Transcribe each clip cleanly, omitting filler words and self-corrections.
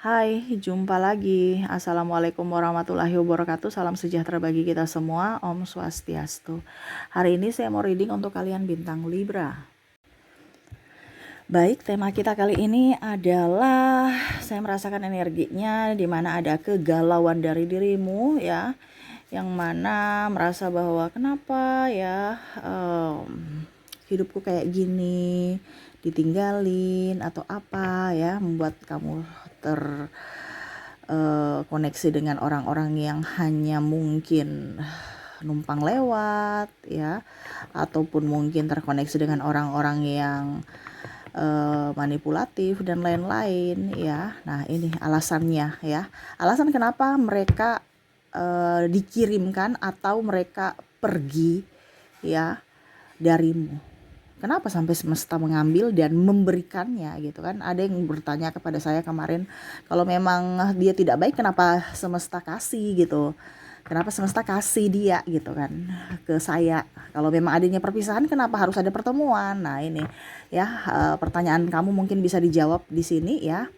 Hai, jumpa lagi. Assalamualaikum warahmatullahi wabarakatuh. Salam sejahtera bagi kita semua. Om Swastiastu. Hari ini saya mau reading untuk kalian bintang Libra. Baik, tema kita kali ini adalah saya merasakan energinya di mana ada kegalauan dari dirimu ya, yang mana merasa bahwa kenapa ya hidupku kayak gini, ditinggalin atau apa ya, membuat kamu koneksi dengan orang-orang yang hanya mungkin numpang lewat ya, ataupun mungkin terkoneksi dengan orang-orang yang manipulatif dan lain-lain ya. Nah, ini alasannya ya. Alasan kenapa mereka dikirimkan atau mereka pergi ya darimu. Kenapa sampai semesta mengambil dan memberikannya gitu kan. Ada yang bertanya kepada saya kemarin, kalau memang dia tidak baik kenapa semesta kasih gitu. Kenapa semesta kasih dia gitu kan ke saya. Kalau memang adanya perpisahan kenapa harus ada pertemuan. Nah ini ya, pertanyaan kamu mungkin bisa dijawab di sini ya.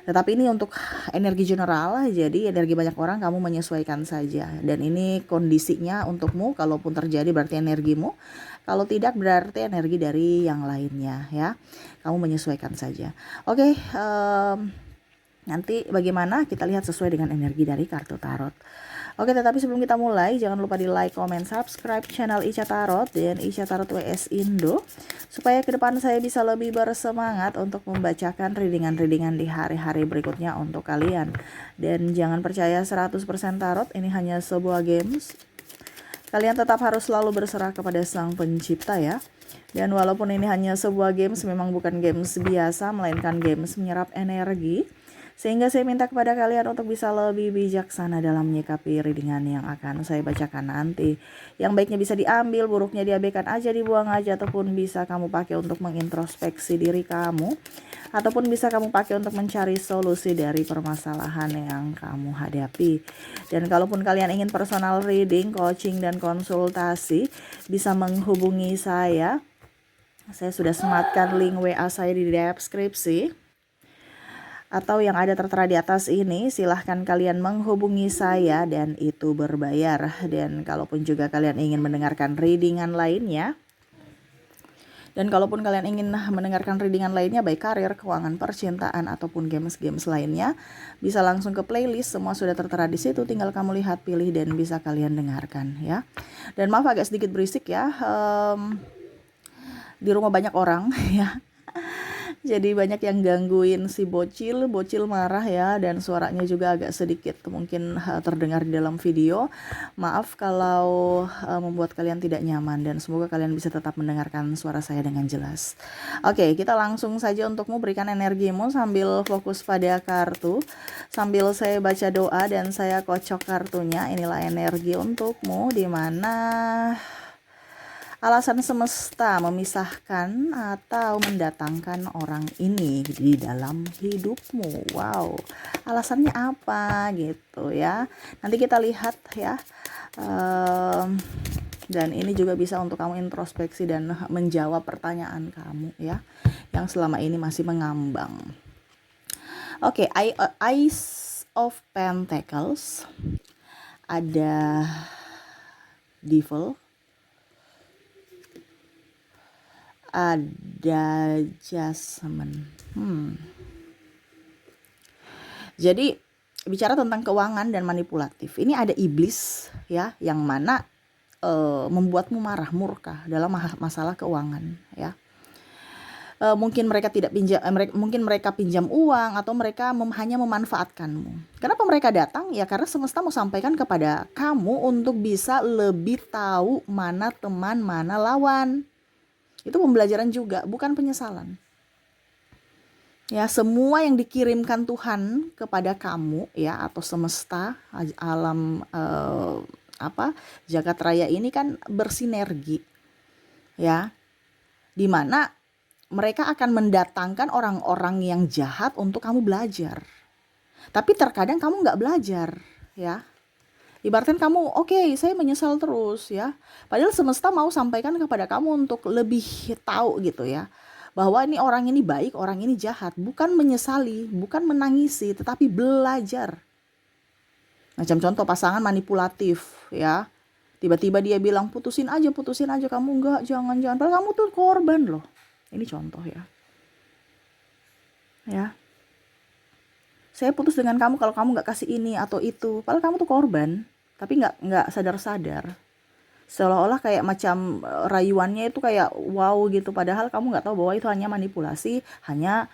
Tetapi ini untuk energi general, jadi energi banyak orang kamu menyesuaikan saja. Dan ini kondisinya untukmu, kalaupun terjadi berarti energimu. Kalau tidak berarti energi dari yang lainnya ya. Kamu menyesuaikan saja. Oke, nanti bagaimana kita lihat sesuai dengan energi dari kartu tarot. Oke, tetapi sebelum kita mulai, jangan lupa di like, comment, subscribe channel Ica Tarot dan Ica Tarot WS Indo, supaya ke depan saya bisa lebih bersemangat untuk membacakan readingan-readingan di hari-hari berikutnya untuk kalian. Dan jangan percaya 100% tarot, ini hanya sebuah games. Kalian tetap harus selalu berserah kepada Sang Pencipta ya. Dan walaupun ini hanya sebuah games, memang bukan games biasa, melainkan games menyerap energi. Sehingga saya minta kepada kalian untuk bisa lebih bijaksana dalam menyikapi readingan yang akan saya bacakan nanti. Yang baiknya bisa diambil, buruknya diabaikan aja, dibuang aja, ataupun bisa kamu pakai untuk mengintrospeksi diri kamu, ataupun bisa kamu pakai untuk mencari solusi dari permasalahan yang kamu hadapi. Dan kalaupun kalian ingin personal reading, coaching, dan konsultasi, bisa menghubungi saya. Saya sudah sematkan link WA saya di deskripsi, atau yang ada tertera di atas ini. Silahkan kalian menghubungi saya dan itu berbayar. Dan kalaupun juga kalian ingin mendengarkan readingan lainnya, dan kalaupun kalian ingin mendengarkan readingan lainnya, baik karir, keuangan, percintaan, ataupun games-games lainnya, bisa langsung ke playlist, semua sudah tertera di situ. Tinggal kamu lihat, pilih, dan bisa kalian dengarkan ya. Dan maaf agak sedikit berisik ya, di rumah banyak orang ya. Jadi banyak yang gangguin si bocil marah ya, dan suaranya juga agak sedikit mungkin terdengar di dalam video. Maaf kalau membuat kalian tidak nyaman, dan semoga kalian bisa tetap mendengarkan suara saya dengan jelas. Oke, kita langsung saja untukmu, berikan energimu sambil fokus pada kartu, sambil saya baca doa dan saya kocok kartunya. Inilah energi untukmu, di mana alasan semesta memisahkan atau mendatangkan orang ini di dalam hidupmu. Wow, alasannya apa gitu ya. Nanti kita lihat ya. Dan ini juga bisa untuk kamu introspeksi dan menjawab pertanyaan kamu ya, yang selama ini masih mengambang. Oke, Ace of Pentacles, ada Devil, ada Jasmine. Jadi bicara tentang keuangan dan manipulatif, ini ada iblis ya, yang mana membuatmu marah, murka dalam masalah keuangan ya. Mungkin mereka tidak pinjam, mungkin mereka pinjam uang, atau mereka hanya memanfaatkanmu. Kenapa mereka datang? Ya karena semesta mau sampaikan kepada kamu untuk bisa lebih tahu mana teman, mana lawan. Itu pembelajaran juga, bukan penyesalan. Ya, semua yang dikirimkan Tuhan kepada kamu ya, atau semesta, alam jagat raya ini kan bersinergi. Ya. Di mana mereka akan mendatangkan orang-orang yang jahat untuk kamu belajar. Tapi terkadang kamu nggak belajar ya. Ibaratkan kamu, oke, saya menyesal terus ya. Padahal semesta mau sampaikan kepada kamu untuk lebih tahu gitu ya, bahwa ini orang ini baik, orang ini jahat. Bukan menyesali, bukan menangisi, tetapi belajar. Macam contoh pasangan manipulatif ya. Tiba-tiba dia bilang putusin aja kamu enggak, jangan. Padahal kamu tuh korban loh. Ini contoh ya. Ya. Saya putus dengan kamu kalau kamu nggak kasih ini atau itu. Padahal kamu tuh korban, tapi nggak sadar-sadar. Seolah-olah kayak macam rayuannya itu kayak wow gitu. Padahal kamu nggak tahu bahwa itu hanya manipulasi, hanya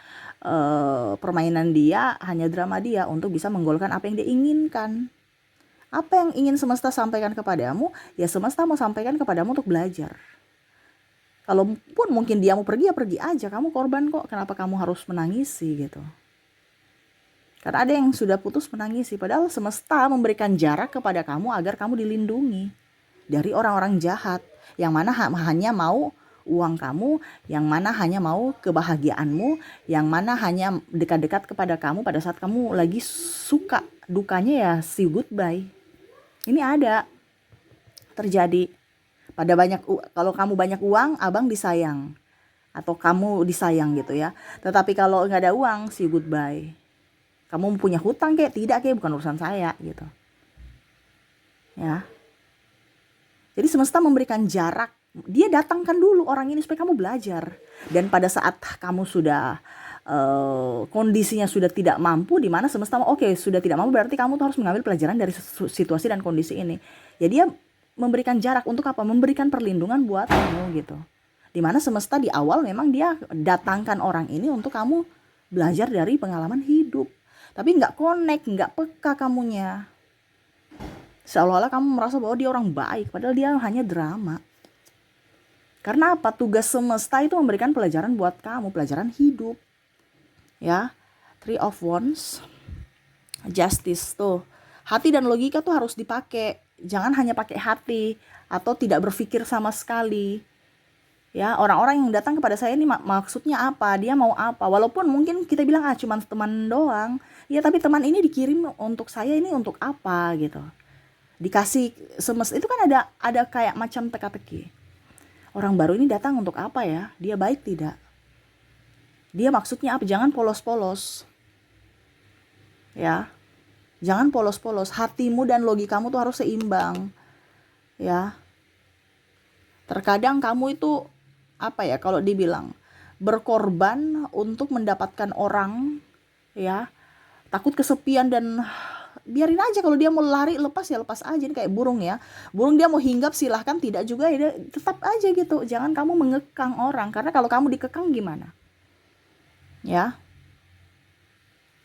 permainan dia, hanya drama dia untuk bisa menggolkan apa yang dia inginkan. Apa yang ingin semesta sampaikan kepadamu, ya semesta mau sampaikan kepadamu untuk belajar. Kalaupun mungkin dia mau pergi, ya pergi aja. Kamu korban kok, kenapa kamu harus menangisi gitu. Karena ada yang sudah putus menangisi, padahal semesta memberikan jarak kepada kamu agar kamu dilindungi dari orang-orang jahat, yang mana hanya mau uang kamu, yang mana hanya mau kebahagiaanmu, yang mana hanya dekat-dekat kepada kamu pada saat kamu lagi suka, dukanya ya see goodbye. Ini ada terjadi pada kalau kamu banyak uang, abang disayang atau kamu disayang gitu ya. Tetapi kalau nggak ada uang, see goodbye. Kamu punya hutang kayak tidak kayak bukan urusan saya gitu. Ya. Jadi semesta memberikan jarak. Dia datangkan dulu orang ini supaya kamu belajar. Dan pada saat kamu sudah kondisinya sudah tidak mampu, di mana semesta oke, sudah tidak mampu, berarti kamu tuh harus mengambil pelajaran dari situasi dan kondisi ini. Ya dia memberikan jarak untuk apa? Memberikan perlindungan buat kamu gitu. Di mana semesta di awal memang dia datangkan orang ini untuk kamu belajar dari pengalaman hidup. Tapi nggak connect, nggak peka kamunya. Seolah-olah kamu merasa bahwa dia orang baik, padahal dia hanya drama. Karena apa? Tugas semesta itu memberikan pelajaran buat kamu, pelajaran hidup. Ya, Three of Wands, Justice tuh. Hati dan logika tuh harus dipakai. Jangan hanya pakai hati atau tidak berpikir sama sekali. Ya, orang-orang yang datang kepada saya ini maksudnya apa? Dia mau apa? Walaupun mungkin kita bilang cuma teman doang. Ya, tapi teman ini dikirim untuk saya, ini untuk apa gitu. Dikasih semesta itu kan ada kayak macam teka-teki. Orang baru ini datang untuk apa ya? Dia baik tidak? Dia maksudnya apa? Jangan polos-polos. Ya. Jangan polos-polos. Hatimu dan logikamu tuh harus seimbang. Ya. Terkadang kamu itu apa ya kalau dibilang berkorban untuk mendapatkan orang, ya, takut kesepian dan biarin aja. Kalau dia mau lari lepas ya lepas aja. Ini kayak burung ya, burung dia mau hinggap silahkan, tidak juga ya tetap aja gitu. Jangan kamu mengekang orang, karena kalau kamu dikekang gimana ya,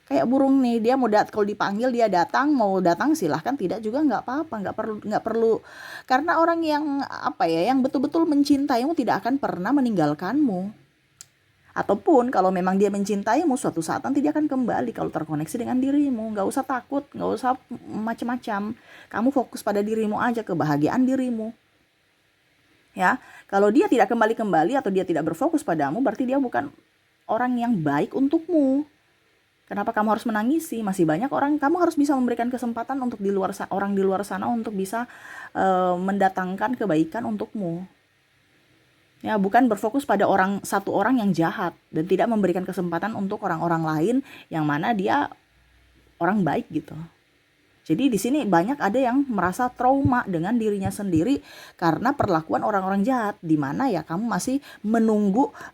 kayak burung nih, dia mau kalau dipanggil dia datang, mau datang silahkan, tidak juga nggak apa-apa, nggak perlu. Karena orang yang apa ya, yang betul-betul mencintaimu tidak akan pernah meninggalkanmu. Ataupun kalau memang dia mencintaimu, suatu saat nanti dia akan kembali kalau terkoneksi dengan dirimu. Nggak usah takut, nggak usah macam-macam. Kamu fokus pada dirimu aja, kebahagiaan dirimu. Ya, kalau dia tidak kembali atau dia tidak berfokus padamu, berarti dia bukan orang yang baik untukmu. Kenapa kamu harus menangisi? Masih banyak orang, kamu harus bisa memberikan kesempatan untuk orang di luar sana untuk bisa mendatangkan kebaikan untukmu. Ya, bukan berfokus pada satu orang yang jahat dan tidak memberikan kesempatan untuk orang-orang lain yang mana dia orang baik gitu. Jadi di sini banyak ada yang merasa trauma dengan dirinya sendiri karena perlakuan orang-orang jahat, di mana ya kamu masih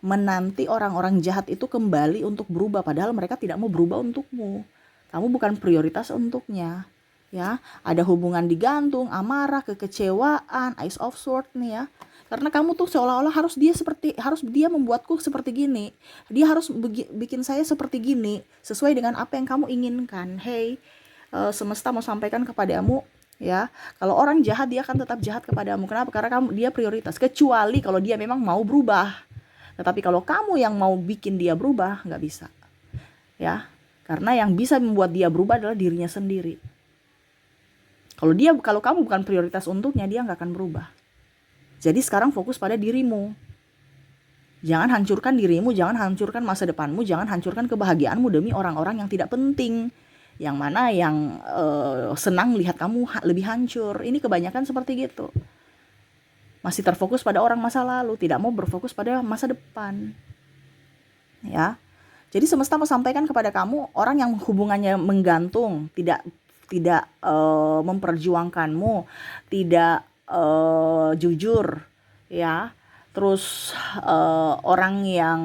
menanti orang-orang jahat itu kembali untuk berubah, padahal mereka tidak mau berubah untukmu. Kamu bukan prioritas untuknya. Ya, ada hubungan digantung, amarah, kekecewaan, Ace of Swords nih ya. Karena kamu tuh seolah-olah harus dia membuatku seperti gini. Dia harus bikin saya seperti gini sesuai dengan apa yang kamu inginkan. Hey, semesta mau sampaikan kepadamu ya, kalau orang jahat dia akan tetap jahat kepadamu. Kenapa? Karena dia prioritas, kecuali kalau dia memang mau berubah. Tetapi kalau kamu yang mau bikin dia berubah, nggak bisa ya, karena yang bisa membuat dia berubah adalah dirinya sendiri. Kalau kamu bukan prioritas untuknya, dia nggak akan berubah. Jadi sekarang fokus pada dirimu. Jangan hancurkan dirimu, jangan hancurkan masa depanmu, jangan hancurkan kebahagiaanmu demi orang-orang yang tidak penting, yang mana yang senang lihat kamu lebih hancur. Ini kebanyakan seperti gitu. Masih terfokus pada orang masa lalu, tidak mau berfokus pada masa depan. ya. Jadi semesta mau sampaikan kepada kamu, orang yang hubungannya menggantung, tidak memperjuangkanmu, tidak jujur, ya. Terus orang yang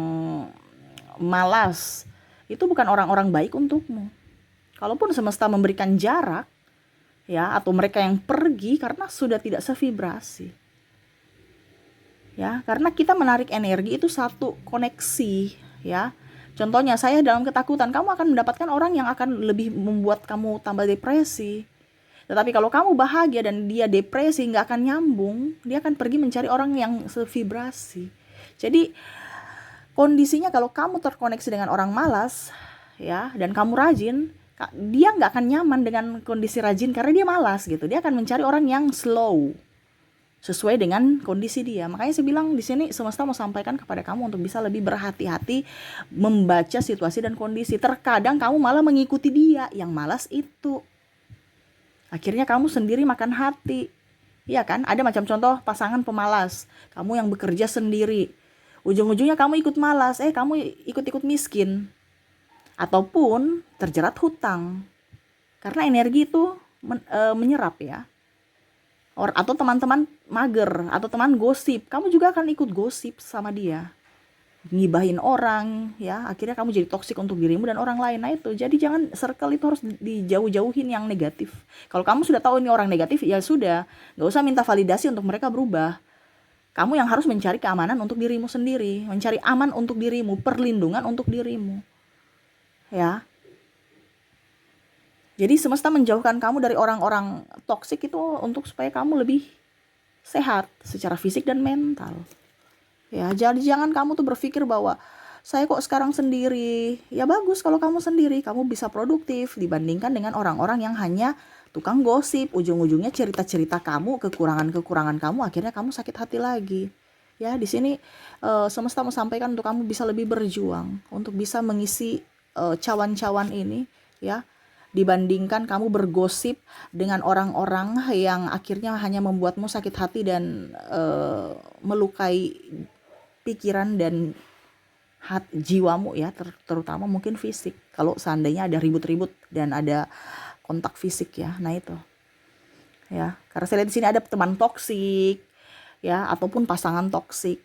malas, itu bukan orang-orang baik untukmu. Kalaupun semesta memberikan jarak, ya, atau mereka yang pergi karena sudah tidak sevibrasi, ya, karena kita menarik energi itu satu koneksi, ya. Contohnya saya dalam ketakutan, kamu akan mendapatkan orang yang akan lebih membuat kamu tambah depresi. Tetapi kalau kamu bahagia dan dia depresi, nggak akan nyambung, dia akan pergi mencari orang yang sevibrasi. Jadi kondisinya kalau kamu terkoneksi dengan orang malas, ya, dan kamu rajin, dia nggak akan nyaman dengan kondisi rajin karena dia malas gitu. Dia akan mencari orang yang slow, sesuai dengan kondisi dia. Makanya saya bilang di sini semesta mau sampaikan kepada kamu untuk bisa lebih berhati-hati membaca situasi dan kondisi. Terkadang kamu malah mengikuti dia yang malas itu. Akhirnya kamu sendiri makan hati. Iya kan? Ada macam contoh pasangan pemalas. Kamu yang bekerja sendiri. Ujung-ujungnya kamu ikut malas, kamu ikut-ikut miskin. Ataupun terjerat hutang. Karena energi itu menyerap, ya. Atau teman-teman mager, atau teman gosip, kamu juga akan ikut gosip sama dia, ngibahin orang, ya, akhirnya kamu jadi toksik untuk dirimu dan orang lain. Nah itu, jadi jangan, circle itu harus dijauh-jauhin yang negatif. Kalau kamu sudah tahu ini orang negatif, ya sudah, gak usah minta validasi untuk mereka berubah. Kamu yang harus mencari keamanan untuk dirimu sendiri, mencari aman untuk dirimu, perlindungan untuk dirimu, ya. Jadi semesta menjauhkan kamu dari orang-orang toksik itu untuk supaya kamu lebih sehat secara fisik dan mental. Ya, jadi jangan kamu tuh berpikir bahwa saya kok sekarang sendiri. Ya bagus kalau kamu sendiri, kamu bisa produktif dibandingkan dengan orang-orang yang hanya tukang gosip, ujung-ujungnya cerita-cerita kamu, kekurangan-kekurangan kamu, akhirnya kamu sakit hati lagi. Ya, di sini semesta mau sampaikan untuk kamu bisa lebih berjuang untuk bisa mengisi cawan-cawan ini, ya. Dibandingkan kamu bergosip dengan orang-orang yang akhirnya hanya membuatmu sakit hati dan melukai pikiran dan jiwamu, ya, terutama mungkin fisik. Kalau seandainya ada ribut-ribut dan ada kontak fisik, ya. Nah itu, ya, karena saya lihat di sini ada teman toksik, ya, ataupun pasangan toksik.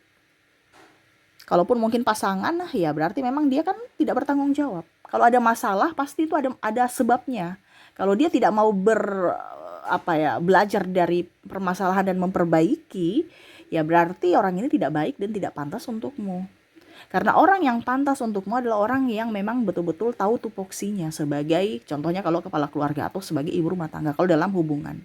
Kalaupun mungkin pasangan, ya berarti memang dia kan tidak bertanggung jawab. Kalau ada masalah pasti itu ada sebabnya. Kalau dia tidak mau belajar dari permasalahan dan memperbaiki, ya berarti orang ini tidak baik dan tidak pantas untukmu. Karena orang yang pantas untukmu adalah orang yang memang betul-betul tahu tupoksinya sebagai, contohnya kalau kepala keluarga atau sebagai ibu rumah tangga, kalau dalam hubungan.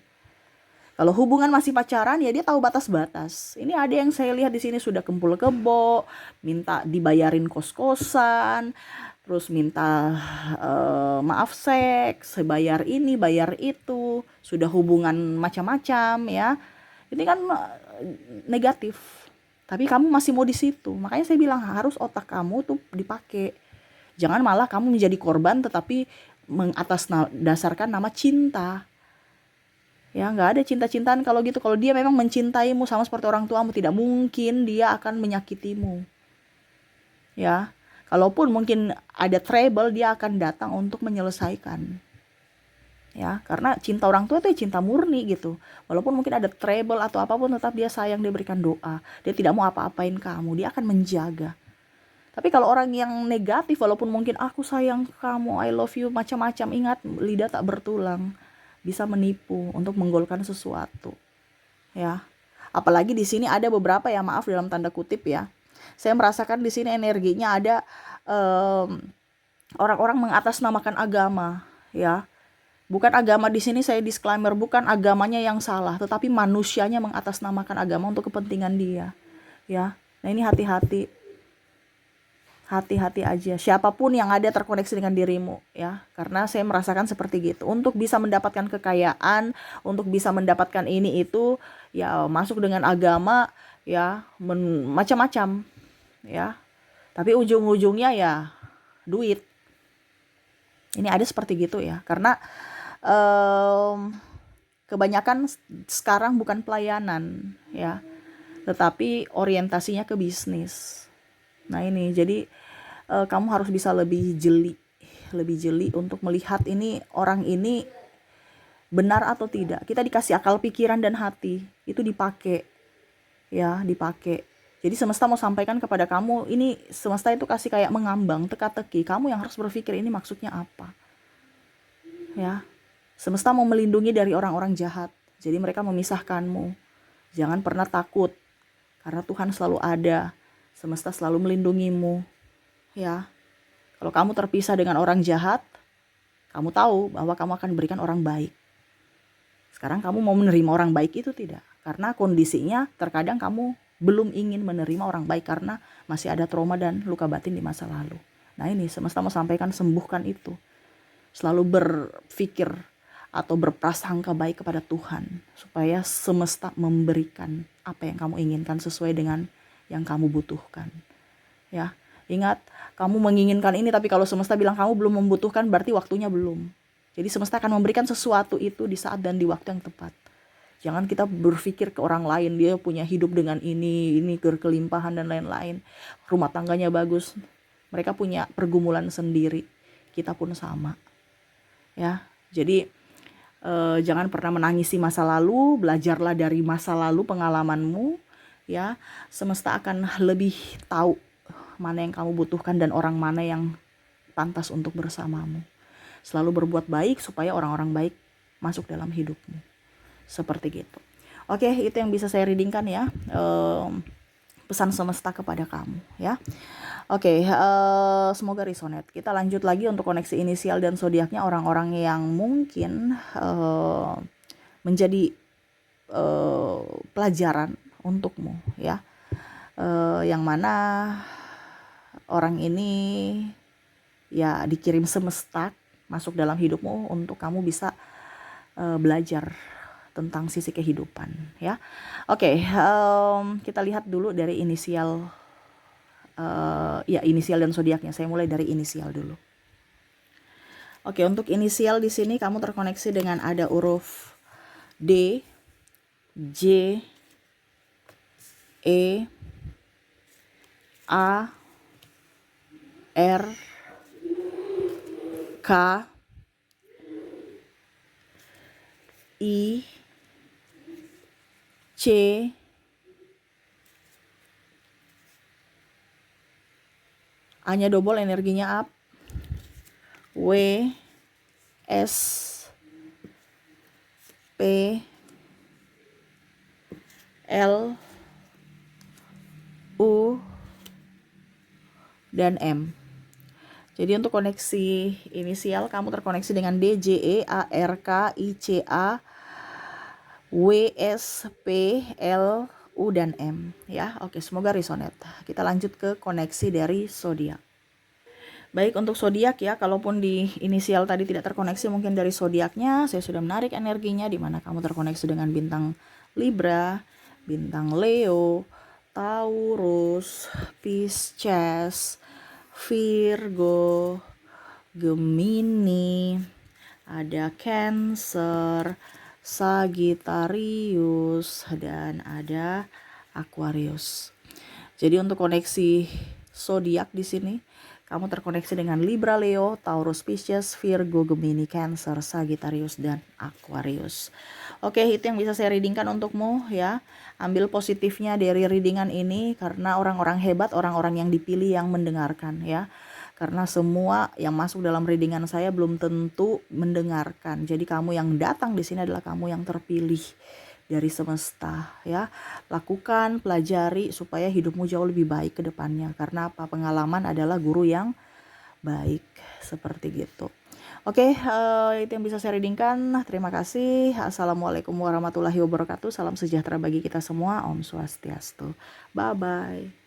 Kalau hubungan masih pacaran, ya dia tahu batas-batas. Ini ada yang saya lihat di sini sudah kempul kebo, minta dibayarin kos-kosan, terus minta maaf seks, bayar ini, bayar itu, sudah hubungan macam-macam, ya. Ini kan negatif. Tapi kamu masih mau di situ. Makanya saya bilang harus otak kamu tuh dipakai. Jangan malah kamu menjadi korban tetapi mengatasdasarkan nama cinta. Ya, nggak ada cinta-cintaan kalau gitu. Kalau dia memang mencintaimu sama seperti orang tuamu, tidak mungkin dia akan menyakitimu. Ya, kalaupun mungkin ada trouble, dia akan datang untuk menyelesaikan. Ya, karena cinta orang tua itu cinta murni gitu. Walaupun mungkin ada trouble atau apapun, tetap dia sayang, dia berikan doa. Dia tidak mau apa-apain kamu, dia akan menjaga. Tapi kalau orang yang negatif, walaupun mungkin aku sayang kamu, I love you, macam-macam, ingat lidah tak bertulang. Bisa menipu untuk menggolkan sesuatu, ya. Apalagi di sini ada beberapa, ya, maaf dalam tanda kutip, ya. Saya merasakan di sini energinya ada orang-orang mengatasnamakan agama, ya. Bukan agama di sini, saya disclaimer, bukan agamanya yang salah, tetapi manusianya mengatasnamakan agama untuk kepentingan dia, ya. Nah ini hati-hati. Hati-hati aja, siapapun yang ada terkoneksi dengan dirimu, ya. Karena saya merasakan seperti gitu. Untuk bisa mendapatkan kekayaan, untuk bisa mendapatkan ini itu, ya masuk dengan agama, ya, macam-macam, ya. Tapi ujung-ujungnya ya duit. Ini ada seperti gitu, ya. Karena kebanyakan sekarang bukan pelayanan, ya, tetapi orientasinya ke bisnis. Nah ini jadi kamu harus bisa lebih jeli untuk melihat ini orang ini benar atau tidak. Kita dikasih akal pikiran dan hati, itu dipakai, ya, dipakai. Jadi semesta mau sampaikan kepada kamu, ini semesta itu kasih kayak mengambang, teka-teki. Kamu yang harus berpikir ini maksudnya apa. Ya, semesta mau melindungi dari orang-orang jahat. Jadi mereka memisahkanmu. Jangan pernah takut, karena Tuhan selalu ada. Semesta selalu melindungimu. Ya, kalau kamu terpisah dengan orang jahat, kamu tahu bahwa kamu akan berikan orang baik. Sekarang kamu mau menerima orang baik itu tidak. Karena kondisinya terkadang kamu belum ingin menerima orang baik karena masih ada trauma dan luka batin di masa lalu. Nah ini semesta mau sampaikan, sembuhkan itu. Selalu berpikir atau berprasangka baik kepada Tuhan. Supaya semesta memberikan apa yang kamu inginkan sesuai dengan yang kamu butuhkan. Ya, ingat, kamu menginginkan ini tapi kalau semesta bilang kamu belum membutuhkan, berarti waktunya belum. Jadi semesta akan memberikan sesuatu itu di saat dan di waktu yang tepat. Jangan kita berpikir ke orang lain, dia punya hidup dengan ini berkelimpahan dan lain-lain. Rumah tangganya bagus. Mereka punya pergumulan sendiri. Kita pun sama. Ya, jadi jangan pernah menangisi masa lalu, belajarlah dari masa lalu pengalamanmu. Ya, semesta akan lebih tahu mana yang kamu butuhkan dan orang mana yang pantas untuk bersamamu. Selalu berbuat baik supaya orang-orang baik masuk dalam hidupmu. Seperti gitu. Oke, itu yang bisa saya readingkan ya. Pesan semesta kepada kamu ya. Oke, semoga resonate. Kita lanjut lagi untuk koneksi inisial dan zodiaknya orang-orang yang mungkin menjadi pelajaran untukmu ya. Yang mana orang ini ya dikirim semesta masuk dalam hidupmu untuk kamu bisa belajar tentang sisi kehidupan ya. Oke, kita lihat dulu dari inisial inisial dan zodiaknya. Saya mulai dari inisial dulu. Oke, untuk inisial di sini kamu terkoneksi dengan ada huruf D, J, E, A, R, K, I, C, A-nya double, energinya up, W, S, P, L, U, dan M. Jadi untuk koneksi inisial kamu terkoneksi dengan D, J, E, A, R, K, I, C, A, W, S, P, L, U, dan M ya. Oke, semoga resonate. Kita lanjut ke koneksi dari zodiak. Baik, untuk zodiak ya, kalaupun di inisial tadi tidak terkoneksi, mungkin dari zodiaknya saya sudah menarik energinya di mana kamu terkoneksi dengan bintang Libra, bintang Leo, Taurus, Pisces, Virgo, Gemini, ada Cancer, Sagittarius, dan ada Aquarius. Jadi untuk koneksi zodiak di sini kamu terkoneksi dengan Libra, Leo, Taurus, Pisces, Virgo, Gemini, Cancer, Sagittarius, dan Aquarius. Oke, itu yang bisa saya readingkan untukmu ya. Ambil positifnya dari readingan ini karena orang-orang hebat, orang-orang yang dipilih yang mendengarkan ya. Karena semua yang masuk dalam readingan saya belum tentu mendengarkan. Jadi kamu yang datang di sini adalah kamu yang terpilih dari semesta ya. Lakukan, pelajari supaya hidupmu jauh lebih baik ke depannya. Karena apa? Pengalaman adalah guru yang baik. Seperti gitu. Oke, itu yang bisa saya readingkan. Terima kasih. Assalamualaikum warahmatullahi wabarakatuh. Salam sejahtera bagi kita semua. Om Swastiastu. Bye-bye.